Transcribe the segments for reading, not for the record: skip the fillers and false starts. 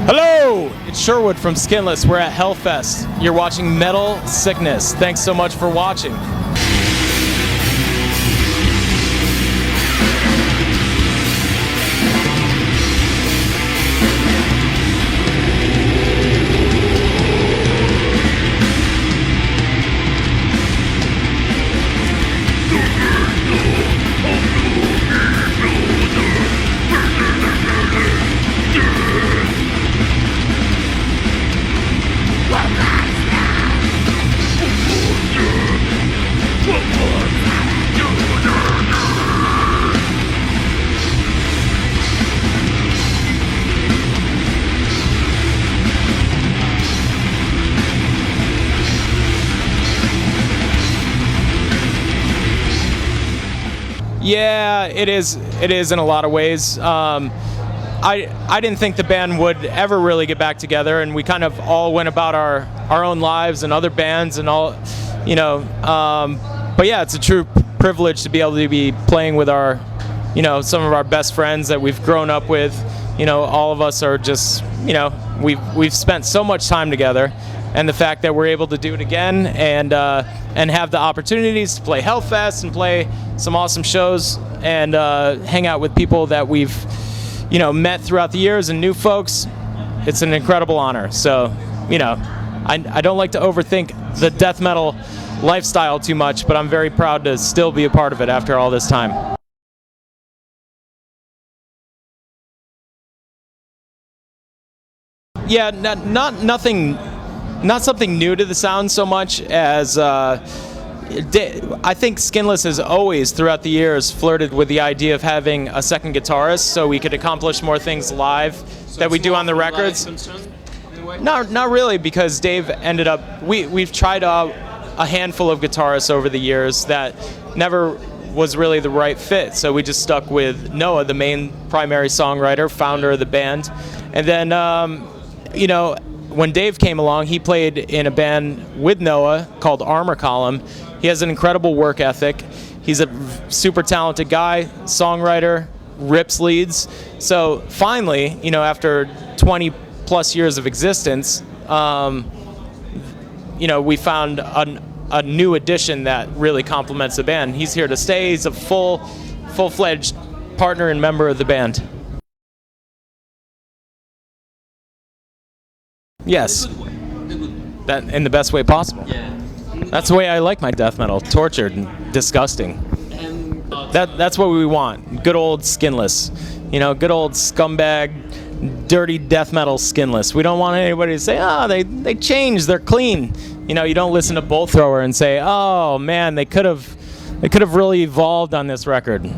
Hello, it's Sherwood from Skinless. We're at Hellfest. You're watching Metal Sickness. Thanks so much for watching. Yeah, it is. It is in a lot of ways. I didn't think the band would ever really get back together, and we kind of all went about our own lives and other bands and all, you know. But yeah, it's a true privilege to be able to be playing with our, you know, some of our best friends that we've grown up with. You know, all of us are just, you know, we've spent so much time together, and the fact that we're able to do it again and have the opportunities to play Hellfest and play some awesome shows and hang out with people that we've, you know, met throughout the years and new folks, it's an incredible honor. So, you know, I don't like to overthink the death metal lifestyle too much, but I'm very proud to still be a part of it after all this time. Yeah, not something new to the sound so much as I think Skinless has always, throughout the years, flirted with the idea of having a second guitarist so we could accomplish more things live that we do on the records. Not really, because Dave ended up, we've tried a handful of guitarists over the years that never was really the right fit, so we just stuck with Noah, the main primary songwriter, founder of the band. And then, you know, when Dave came along, he played in a band with Noah called Armor Column. He has an incredible work ethic. He's a super talented guy, songwriter, rips leads. So finally, you know, after 20 plus years of existence, you know, we found a new addition that really complements the band. He's here to stay. He's a full-fledged partner and member of the band. Yes, that in the best way possible. Yeah. That's the way I like my death metal, tortured and disgusting. That's what we want. Good old Skinless, you know, good old scumbag, dirty death metal Skinless. We don't want anybody to say, oh, they changed, they're clean. You know, you don't listen to Bolt Thrower and say, oh man, they could have really evolved on this record.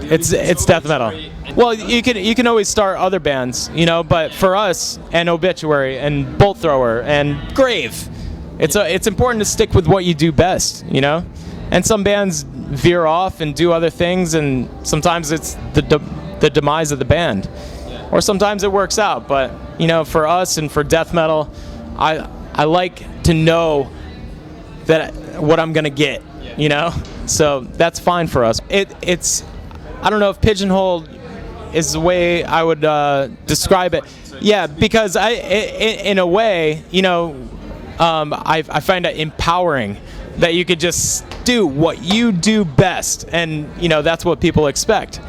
It's death metal. Well, you can always start other bands, you know, but for us and Obituary and Bolt Thrower and Grave, it's important to stick with what you do best, you know. And some bands veer off and do other things, and sometimes it's the demise of the band, or sometimes it works out. But you know, for us and for death metal, I like to know that what I'm gonna get, you know. So that's fine for us. It's I don't know if pigeonhole is the way I would describe it. Yeah, because in a way, you know, I find it empowering that you could just do what you do best, and you know that's what people expect.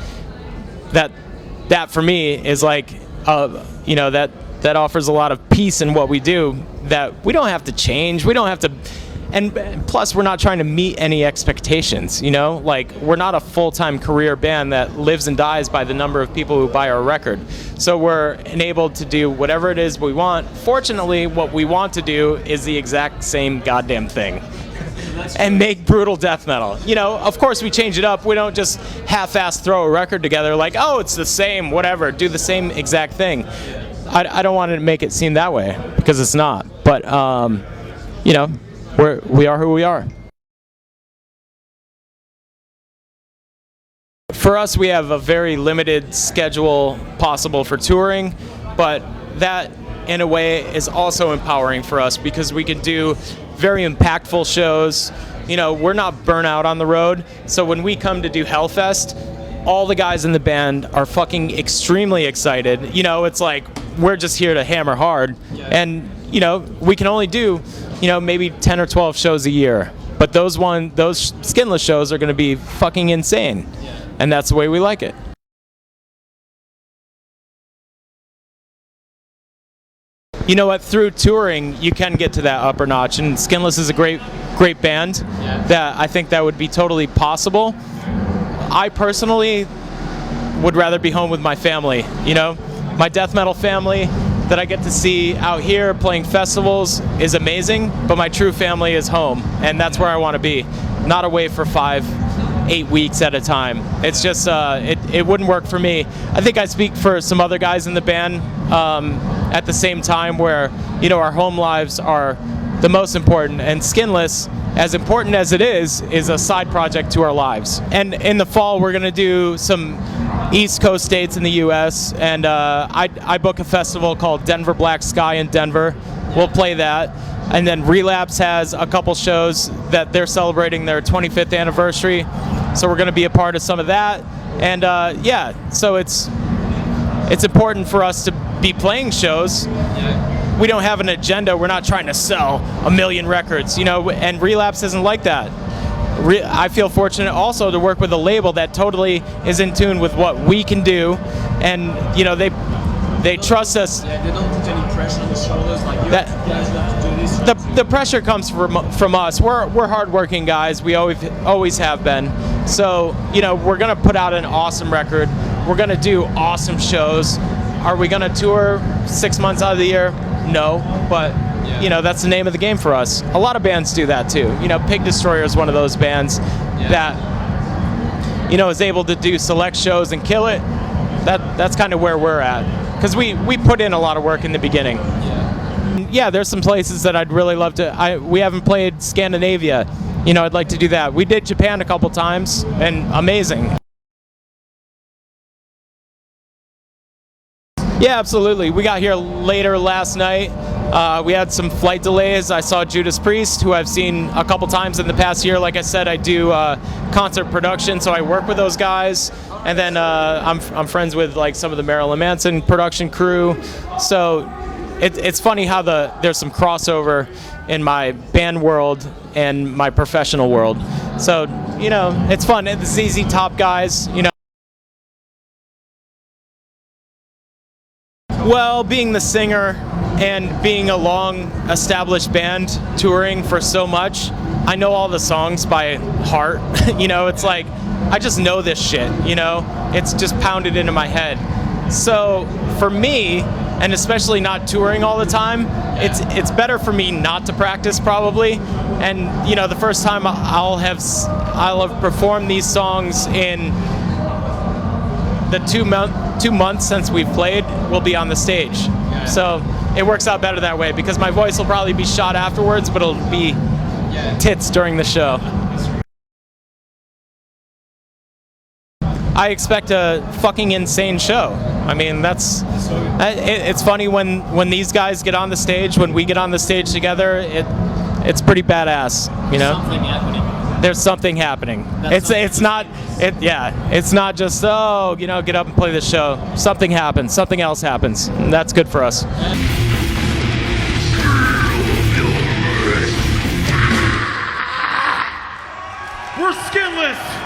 That for me is like, you know, that offers a lot of peace in what we do. That we don't have to change. We don't have to. And plus, we're not trying to meet any expectations, you know? Like, we're not a full-time career band that lives and dies by the number of people who buy our record. So we're enabled to do whatever it is we want. Fortunately, what we want to do is the exact same goddamn thing. And make brutal death metal. You know, of course we change it up. We don't just half-ass throw a record together like, oh, it's the same, whatever. Do the same exact thing. I don't want to make it seem that way, because it's not. But, you know, we are who we are. For us, we have a very limited schedule possible for touring, but that, in a way, is also empowering for us because we can do very impactful shows. You know, we're not burnt out on the road, so when we come to do Hellfest, all the guys in the band are fucking extremely excited. You know, it's like we're just here to hammer hard. And, you know, we can only do, you know, maybe 10 or 12 shows a year. But those Skinless shows are going to be fucking insane. And that's the way we like it. You know what? Through touring, you can get to that upper notch, and Skinless is a great band. That I think that would be totally possible. I personally would rather be home with my family. You know, my death metal family that I get to see out here playing festivals is amazing, but my true family is home, and that's where I want to be, not away for 5-8 weeks at a time. It's just it wouldn't work for me. I think I speak for some other guys in the band. At the same time, where, you know, our home lives are the most important, and Skinless, as important as it is a side project to our lives. And in the fall, we're gonna do some East Coast states in the U.S. and I book a festival called Denver Black Sky in Denver. We'll play that, and then Relapse has a couple shows that they're celebrating their 25th anniversary, so we're gonna be a part of some of that. And yeah, so it's important for us to be playing shows. We don't have an agenda. We're not trying to sell 1 million records, you know, and Relapse isn't like that. I feel fortunate also to work with a label that totally is in tune with what we can do, and, you know, they trust us. Yeah, they don't put any pressure on the shoulders, like, you guys have to do this. The pressure comes from us. We're hardworking guys. We always have been. So, you know, we're gonna put out an awesome record. We're gonna do awesome shows. Are we gonna tour 6 months out of the year? No, but you know, that's the name of the game for us. A lot of bands do that too. You know, Pig Destroyer is one of those bands that, you know, is able to do select shows and kill it. That's kind of where we're at, because we put in a lot of work in the beginning. Yeah, there's some places that I'd really love to. We haven't played Scandinavia. You know, I'd like to do that. We did Japan a couple times, and amazing. Yeah, absolutely. We got here later last night. We had some flight delays. I saw Judas Priest, who I've seen a couple times in the past year. Like I said, I do concert production, so I work with those guys. And then I'm friends with like some of the Marilyn Manson production crew. So it's funny how there's some crossover in my band world and my professional world. So, you know, it's fun. The ZZ Top guys, you know. Well, being the singer and being a long established band touring for so much, I know all the songs by heart. You know, it's like, I just know this shit, you know? It's just pounded into my head. So for me, and especially not touring all the time, it's better for me not to practice probably. And, you know, the first time I'll have performed these songs in the 2 months since we've played, we'll be on the stage. So it works out better that way, because my voice will probably be shot afterwards, but it'll be tits during the show. I expect a fucking insane show. I mean, it's funny when these guys get on the stage, when we get on the stage together, it's pretty badass, you know? Something happening. There's something happening. It's not just, oh, you know, get up and play the show. Something happens. Something else happens. And that's good for us. We're Skinless.